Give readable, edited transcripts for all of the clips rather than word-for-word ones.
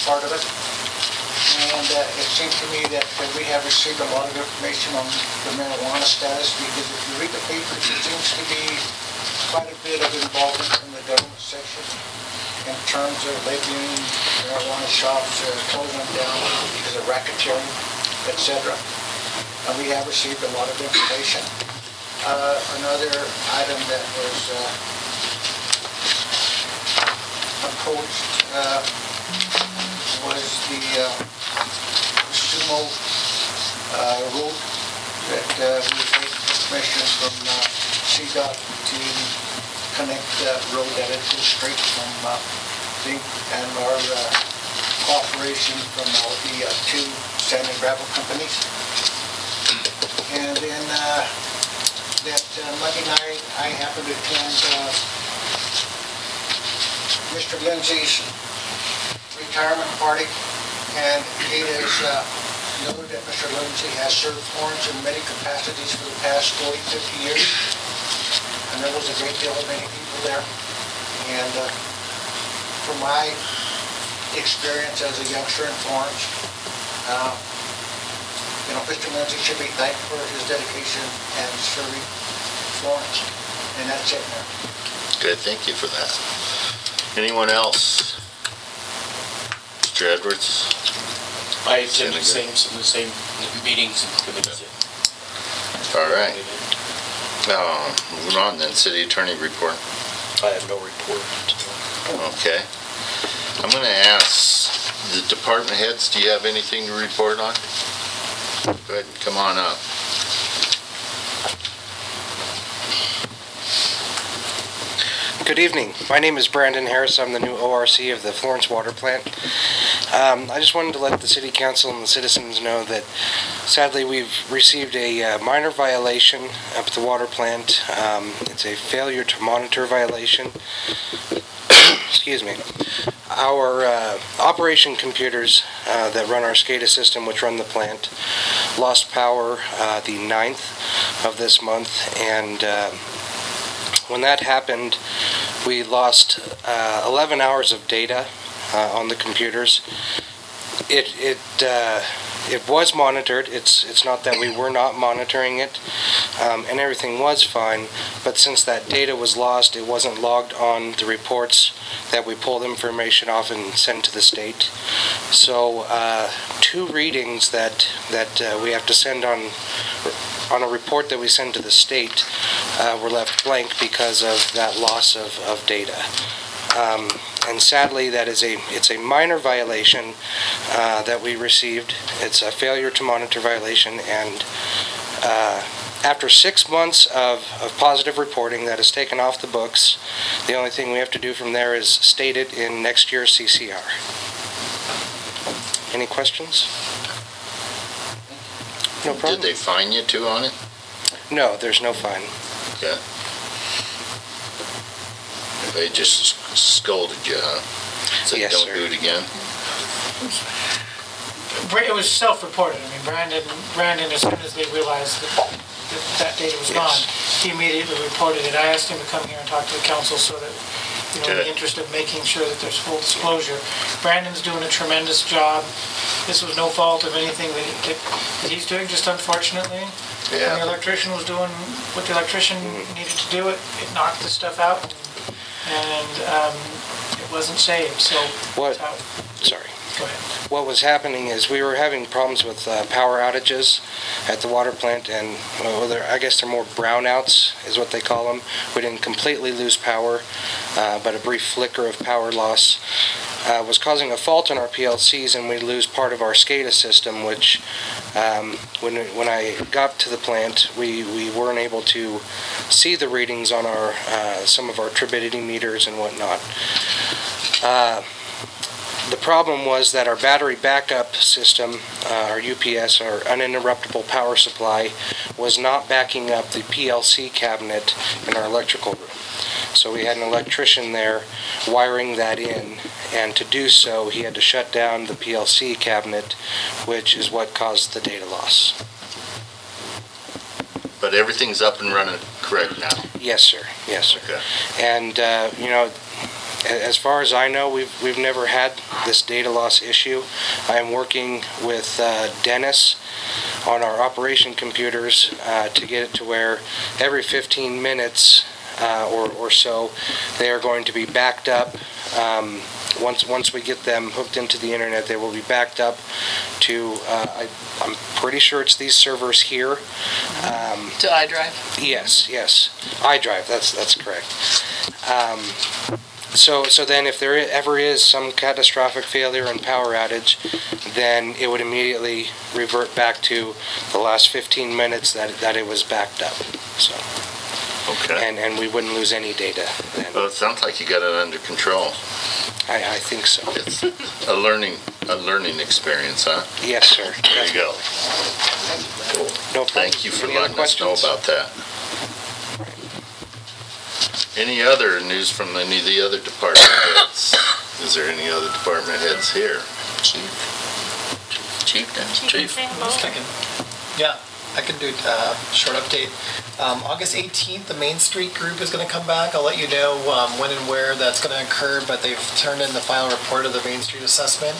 part of it. And it seems to me that we have received a lot of information on the marijuana status, because if you read the papers, there seems to be quite a bit of involvement from the government section in terms of labeling marijuana shops, closing them down because of racketeering, etc. And we have received a lot of information. Another item that was approached was the Sumo road that we made permission from CDOT to connect that road that it goes straight from Zinc and our cooperation from the two sand and gravel companies. And then that Monday night I happened to attend Mr. Lindsay's retirement party, and it is noted that Mr. Lindsay has served Florence in many capacities for the past 40, 50 years. And there was a great deal of many people there. And from my experience as a youngster in Florence, Mr. Lindsay should be thanked for his dedication and serving Florence. And that's it now. Good, thank you for that. Anyone else? Mr. Edwards? I attended some of the same meetings and committees. All right. Moving on then, City Attorney report. I have no report. Okay. I'm going to ask the department heads, do you have anything to report on? Go ahead, come on up. Good evening. My name is Brandon Harris. I'm the new ORC of the Florence Water Plant. I just wanted to let the City Council and the citizens know that sadly we've received a minor violation up at the water plant. It's a failure to monitor violation. Excuse me. Our operation computers that run our SCADA system, which run the plant, lost power the 9th of this month, and when that happened, we lost 11 hours of data on the computers. It was monitored. It's not that we were not monitoring it, and everything was fine. But since that data was lost, it wasn't logged on the reports that we pulled information off and sent to the state. So 2 readings that we have to send on a report that we send to the state were left blank because of that loss of data. And sadly, it's a minor violation that we received. It's a failure to monitor violation, and after 6 months of positive reporting that is taken off the books, the only thing we have to do from there is state it in next year's CCR. Any questions? No problem. Did they fine you too on it? No, there's no fine. Okay. They just scolded you, huh? Said Yes, don't sir. do it again? It was self-reported. I mean, Brandon, as soon as they realized that data was gone, he immediately reported it. I asked him to come here and talk to the council so that, in the interest of making sure that there's full disclosure. Brandon's doing a tremendous job. This was no fault of anything that he's doing, just unfortunately. Yeah. When the electrician was doing what the electrician needed to do, it knocked the stuff out, and it wasn't saved. So Sorry. Go ahead. What was happening is we were having problems with power outages at the water plant, and I guess they're more brownouts is what they call them. We didn't completely lose power, but a brief flicker of power loss was causing a fault in our PLCs, and we'd lose part of our SCADA system, which when I got to the plant, we weren't able to see the readings on our some of our turbidity meters and whatnot. The problem was that our battery backup system, our UPS, our uninterruptible power supply, was not backing up the PLC cabinet in our electrical room. So we had an electrician there wiring that in, and to do so he had to shut down the PLC cabinet, which is what caused the data loss. But everything's up and running correct now? Yes, sir. Yes, sir. Okay. And, As far as I know, we've never had this data loss issue. I am working with Dennis on our operation computers to get it to where every 15 minutes or so they are going to be backed up. Once we get them hooked into the internet, they will be backed up to, I'm pretty sure it's these servers here. To iDrive? Yes, iDrive, that's correct. So then if there ever is some catastrophic failure and power outage, then it would immediately revert back to the last 15 minutes that it was backed up. So. Okay. And we wouldn't lose any data then. Well, it sounds like you got it under control. I think so. It's a learning experience, huh? Yes, sir. There you go. No problem. Thank you for Any other letting us know questions? about that. Any other news from any of the other department heads? Is there any other department heads here? Chief, Chief. Yeah, I can do a short update. August 18th, the Main Street group is going to come back. I'll let you know when and where that's going to occur, but they've turned in the final report of the Main Street assessment,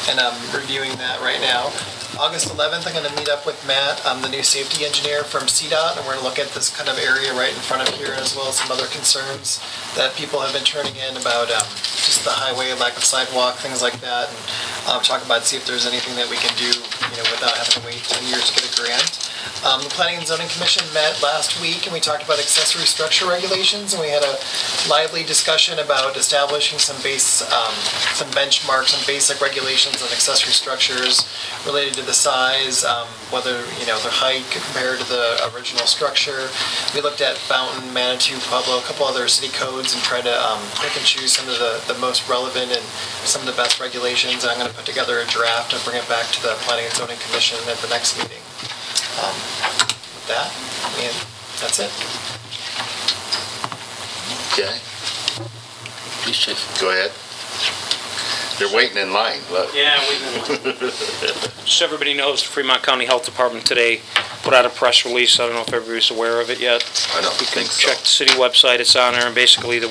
and I'm reviewing that right now. August 11th, I'm going to meet up with Matt, the new safety engineer from CDOT, and we're going to look at this kind of area right in front of here, as well as some other concerns that people have been turning in about just the highway, lack of sidewalk, things like that, and talk about, see if there's anything that we can do, without having to wait 2 years to get a grant. The Planning and Zoning Commission met last week, and we talked about accessory structure regulations, and we had a lively discussion about establishing some benchmarks, some basic regulations on accessory structures related to the size, whether, their height compared to the original structure. We looked at Fountain, Manitou, Pueblo, a couple other city codes, and tried to pick and choose some of the most relevant and some of the best regulations. And I'm going to put together a draft and bring it back to the Planning and Zoning Commission at the next meeting. With that, that's it. Okay, Please, Chief. go ahead. They're waiting in line, look. Yeah, just so everybody knows, the Fremont County Health Department today put out a press release. I don't know if everybody's aware of it yet. I don't You can think so. check the city website, it's on there, and basically the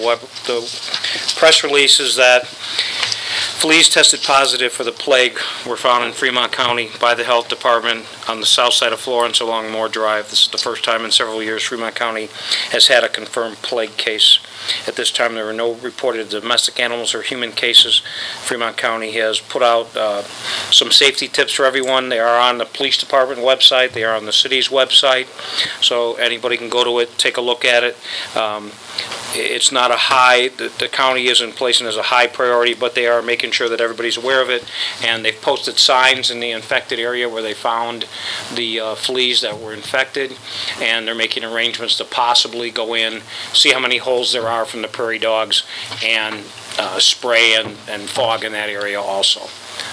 press release is that fleas tested positive for the plague were found in Fremont County by the Health Department on the south side of Florence along Moore Drive. This is the first time in several years Fremont County has had a confirmed plague case. At this time, there were no reported domestic animals or human cases. Fremont County has put out some safety tips for everyone. They are on the police department website. They are on the city's website. So anybody can go to it, take a look at it. It's not a high, the county isn't placing it as a high priority, but they are making sure that everybody's aware of it. And they've posted signs in the infected area where they found the fleas that were infected. And they're making arrangements to possibly go in, see how many holes there are from the prairie dogs, and spray and fog in that area also.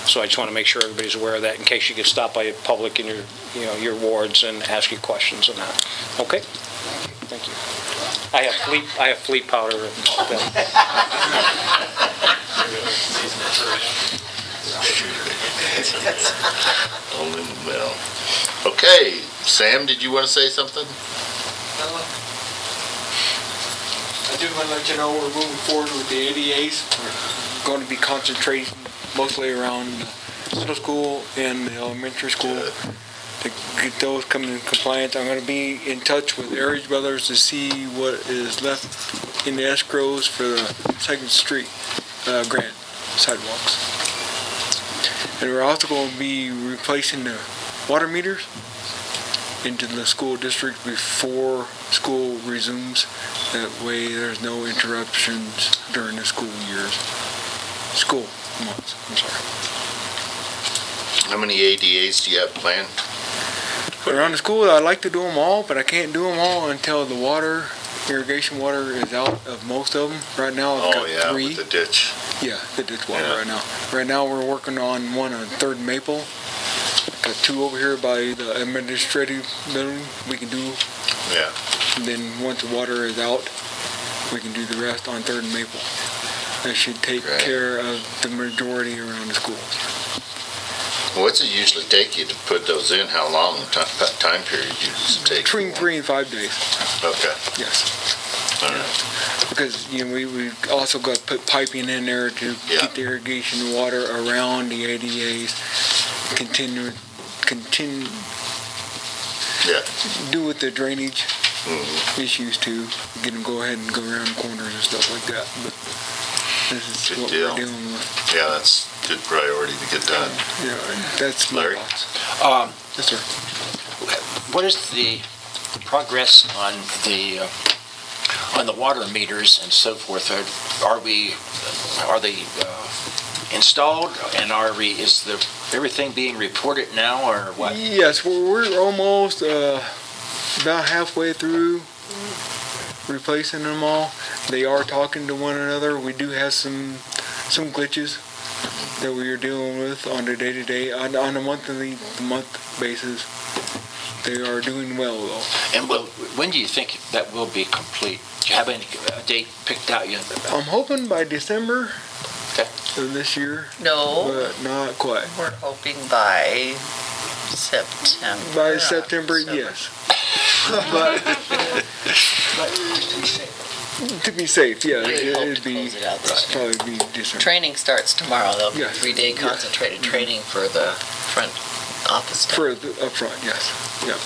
So I just want to make sure everybody's aware of that in case you get stopped by the public in your wards and ask you questions on that. Okay? Thank you. I have fleet powder. All in the middle. Okay, Sam, did you want to say something? I do want to let you know we're moving forward with the ADAs. We're going to be concentrating mostly around middle school and the elementary school to get those coming in compliance. I'm going to be in touch with Aries Brothers to see what is left in the escrows for the 2nd Street grant sidewalks. And we're also going to be replacing the water meters into the school district before school resumes. That way there's no interruptions during the school months. I'm sorry. How many ADAs do you have planned? Around the school, I'd like to do them all, but I can't do them all until the irrigation water is out of most of them. Right now I've got 3. With the ditch. Yeah, the ditch water Yeah. right now. Right now we're working on one on 3rd Maple. Got 2 over here by the administrative building we can do. Yeah. And then once the water is out, we can do the rest on 3rd and Maple. That should take Right. care of the majority around the schools. What's it usually take you to put those in? How long time period usually take? Between 3 and 5 days, Okay. yes. All right. Because, we also got to put piping in there to Yeah. get the irrigation water around the ADAs, continue, Yeah. do with the drainage issues too, go ahead and go around corners and stuff like that. But this is Good what deal. we're dealing with. Yeah, that's good priority to get done. Yeah, that's my Larry? thoughts. Yes, sir. What is the progress on the water meters and so forth? Are they installed, and is everything being reported now, or what? Yes, we're almost about halfway through replacing them all. They are talking to one another. We do have some glitches that we are dealing with on a day-to-day, on a month basis. They are doing well, though. And when do you think that will be complete? Do you have any date picked out yet? I'm hoping by December Okay. of this year, No, but not quite. we're hoping by September. By September, yes. But But just to be safe. to be safe, yeah, We hope it'd to be close it out this year. probably be December. Training starts tomorrow. There'll be Yes. 3-day concentrated training for the front office staff. For the up front, yes. Yeah.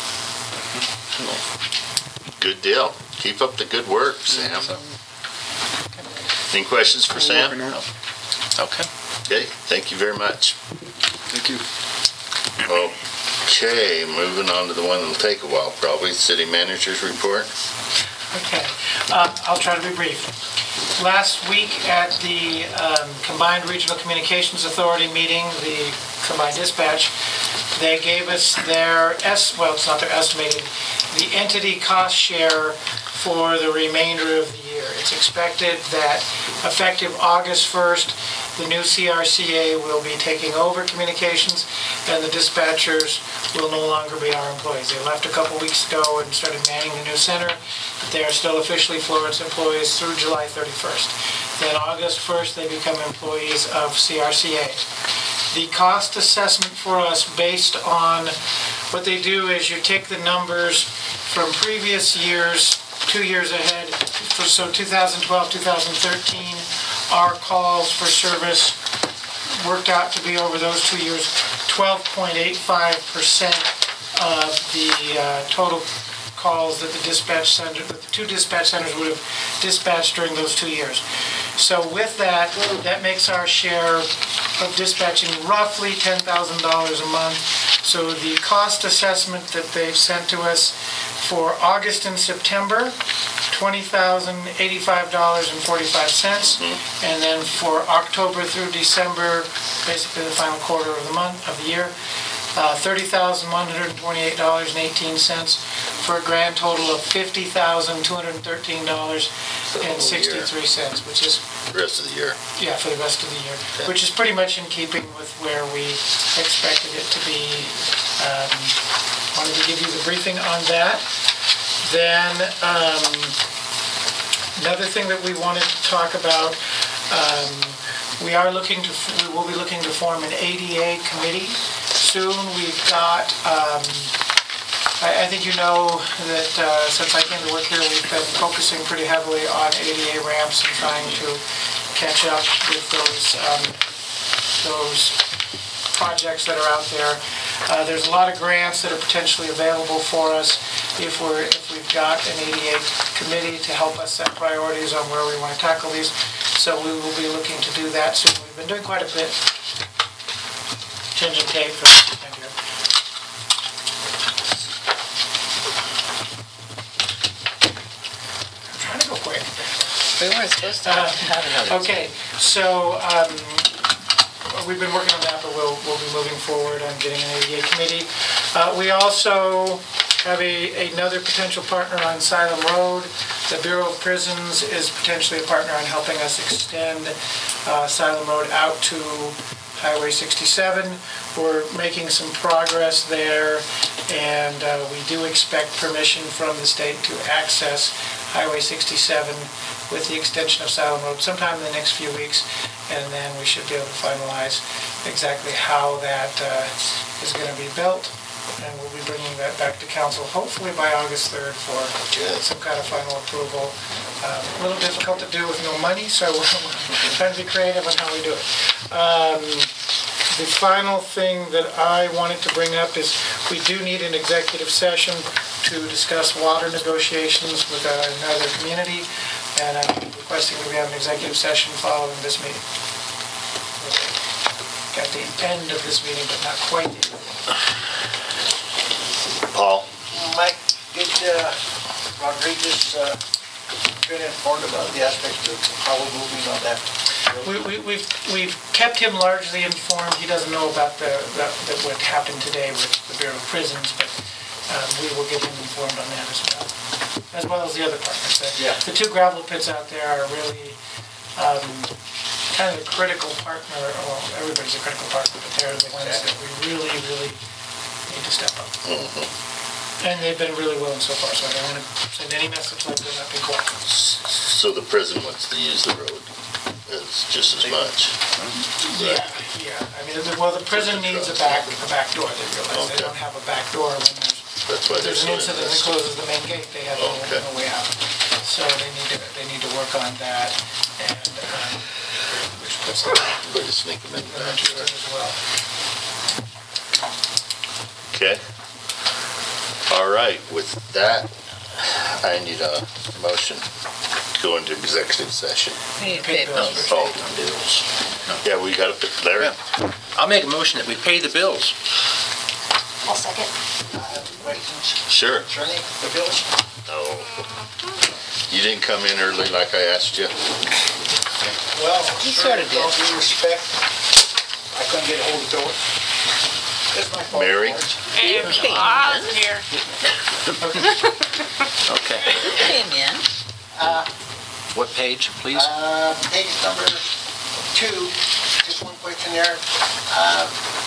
Good deal. Keep up the good work, Sam. Any questions for We're Sam? working on it. Okay. Okay, thank you very much. Thank you. Okay, moving on to the one that'll take a while, probably, city manager's report. Okay, I'll try to be brief. Last week at the Combined Regional Communications Authority meeting, the combined dispatch, they gave us their, well, it's not their estimated, the entity cost share for the remainder of the year. It's expected that effective August 1st, the new CRCA will be taking over communications, and the dispatchers will no longer be our employees. They left a couple weeks ago and started manning the new center, but they are still officially Florence employees through July 31st. Then August 1st, they become employees of CRCA. The cost assessment for us based on what they do is you take the numbers from previous years, 2 years ahead, so 2012, 2013, our calls for service worked out to be over those 2 years, 12.85% of the total calls that the dispatch center, that the 2 dispatch centers would have dispatched during those 2 years. So with that, that makes our share of dispatching roughly $10,000 a month. So the cost assessment that they've sent to us for August and September, $20,085.45, and then for October through December, basically the final quarter of the month of the year, $30,128.18 for a grand total of $50,213.63, which is The rest of the year. yeah, for the rest of the year, Okay. which is pretty much in keeping with where we expected it to be. Wanted to give you the briefing on that. Then, another thing that we wanted to talk about, we will be looking to form an ADA committee soon. We've got, I think you know that since I came to work here, we've been focusing pretty heavily on ADA ramps and trying to catch up with those projects that are out there. There's a lot of grants that are potentially available for us if we've got an ADA committee to help us set priorities on where we want to tackle these. So we will be looking to do that soon. We've been doing quite a bit. Changing tape for thank you. I'm trying to go quick. We weren't supposed to have another. Okay, so we've been working on that, but we'll be moving forward on getting an ADA committee. We also have another potential partner on Salem Road. The Bureau of Prisons is potentially a partner on helping us extend Salem Road out to Highway 67. We're making some progress there, and we do expect permission from the state to access Highway 67 with the extension of Salem Road sometime in the next few weeks, and then we should be able to finalize exactly how that is going to be built. and we'll be bringing that back to council hopefully by August 3rd for some kind of final approval. A little difficult to do with no money, so we're trying to be creative on how we do it. The final thing that I wanted to bring up is we do need an executive session to discuss water negotiations with another community, and I'm requesting that we have an executive session following this meeting. At the end of this meeting, but not quite the end. Paul? Mike, did Rodriguez been informed about the aspect of how we're moving on that? We've kept him largely informed. He doesn't know about what happened today with the Bureau of Prisons, but we will get him informed on that as well as the other partners. The two gravel pits out there are really kind of a critical partner. Well, everybody's a critical partner, but they're the ones that we really, really need to step up. And they've been really willing so far, so I don't want to send any message like they're not being cooperative. So the prison wants to use the road just as much? Yeah. I mean, the prison needs a back door. They realize they don't have a back door when there's an incident that closes the main gate. They have no way out. So they need to work on that, and which puts them to sneak them in as well. Okay. All right, with that, I need a motion to go into executive session. Bills. Oh, bills. Yeah, we got to, Larry? I'll make a motion that we pay the bills. I'll second. Questions? Sure. Concerning the bills? No. You didn't come in early like I asked you? Well, He sort of with all due respect, I couldn't get a hold of Bill. It's my fault. Mary? Okay. I was here. Okay. Came in. What page, please? Page number 2, just one question there.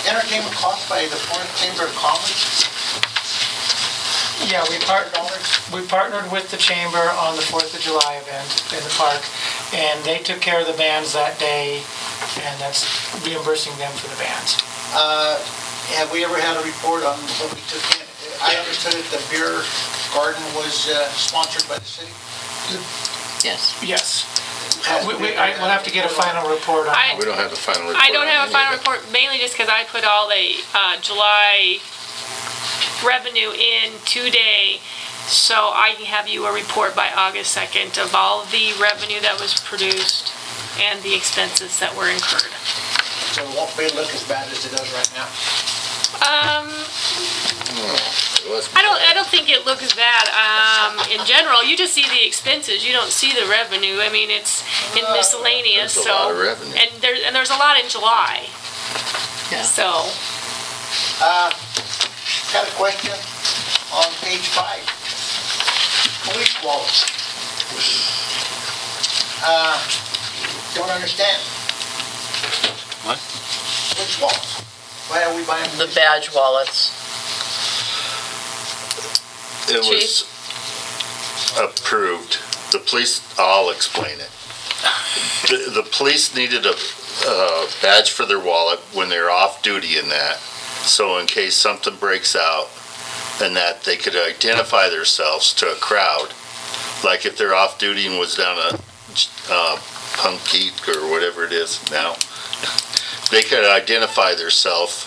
Entertainment cost by the Florence Chamber of Commerce. Yeah, we partnered with the chamber on the 4th of July event in the park, and they took care of the bands that day, and that's reimbursing them for the bands. Have we ever had a report on what we took in? I understood that the beer garden was sponsored by the city. Yes. Yes. We'll have to get a final report on that. We don't have the final report. I don't have a final report, mainly just because I put all the July revenue in today, so I can have you a report by August 2nd of all the revenue that was produced and the expenses that were incurred. So it won't look as bad as it does right now. I don't think it looks bad. In general, you just see the expenses. You don't see the revenue. I mean, it's in miscellaneous. There's a lot of revenue. And there's a lot in July. Yeah. So. Got a question on page 5. Police wallets. Don't understand. What? Police wallets. Why are we buying The police badge wallets. It was approved. The police, I'll explain it. The police needed a badge for their wallet when they're off duty in that. So in case something breaks out and that they could identify themselves to a crowd, like if they're off duty and was down a Punkeek or whatever it is now, they could identify themselves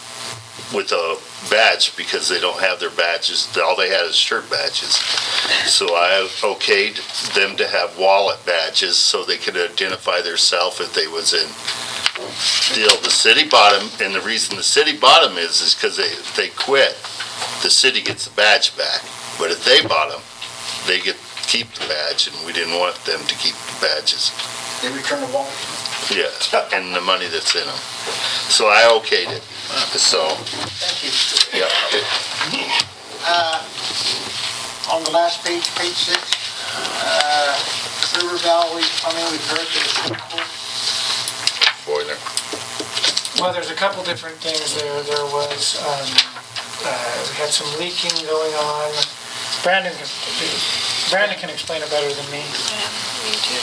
with a badge because they don't have their badges. All they had is shirt badges. So I okayed them to have wallet badges so they could identify themselves if they was in deal. The city bought them, and the reason the city bought them is because they quit. The city gets the badge back. But if they bought them, they get to keep the badge, and we didn't want them to keep the badges. They return the wallet? Yeah, and the money that's in them. So I okayed it. So. Thank you. Yeah. On the last page, page 6, River Valley Plumbing repaired to the swimming pool. Boiler. Well, there's a couple different things there. There was, we had some leaking going on. Brandon can explain it better than me. Me too.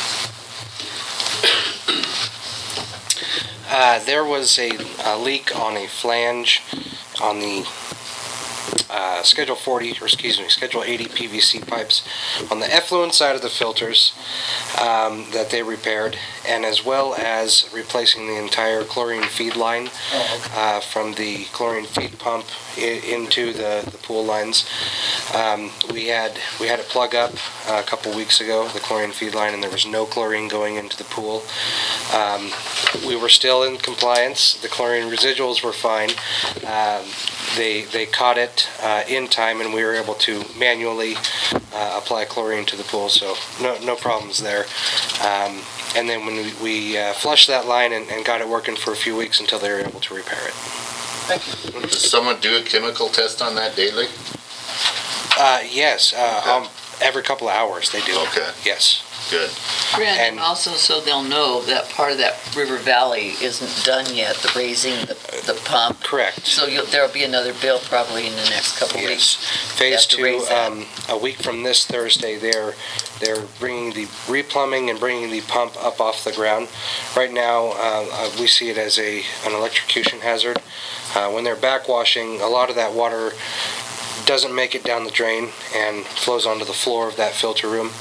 There was a leak on a flange on the Schedule 80 PVC pipes on the effluent side of the filters that they repaired, and as well as replacing the entire chlorine feed line from the chlorine feed pump into the pool lines. We had it plug up a couple weeks ago, the chlorine feed line, and there was no chlorine going into the pool. We were still in compliance. The chlorine residuals were fine. They caught it in time, and we were able to manually apply chlorine to the pool, so no problems there. And then when we flushed that line and got it working for a few weeks until they were able to repair it. Thank you. Does someone do a chemical test on that daily? Yes, every couple of hours they do. Okay. Yes. Good. Brandon, And- also so they'll know that part of that River Valley isn't done yet, the raising, the pump. Correct. So there'll be another bill probably in the next couple Yes. weeks. Phase Have to 2, raise that. a week from this Thursday, they're bringing the replumbing and bringing the pump up off the ground. Right now, we see it as an electrocution hazard. When they're backwashing, a lot of that water doesn't make it down the drain and flows onto the floor of that filter room.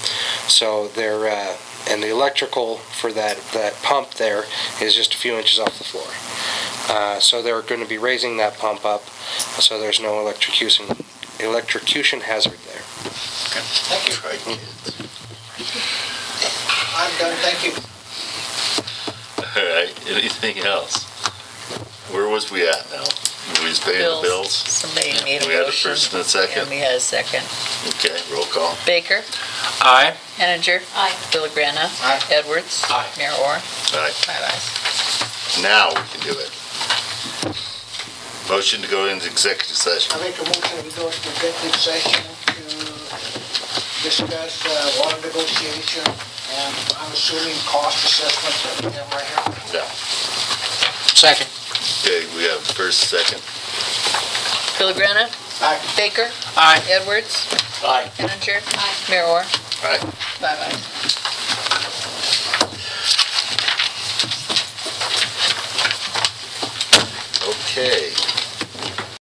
So and the electrical for that pump there is just a few inches off the floor. So they're going to be raising that pump up, so there's no electrocution hazard there. Thank you. Right, kids. I'm done, thank you. All right, anything else? Where was we at now? We was paying the bills? Somebody made a We had a motion. first and a second? And we had a second. Okay, roll call. Baker, Aye. Henninger. Aye. Villagrana. Aye. Edwards. Aye. Mayor Orr. All right, 5 ayes. now we can do it. Motion to go into executive session. I make a motion to go into executive session to discuss water negotiation, and I'm assuming cost assessment that we have right here. Yeah. Second. Okay, we have first, second. Villagrana. Aye. Baker. Aye. Edwards. Aye. Henninger. Aye. Mayor Orr. All right. 5 ayes. Okay.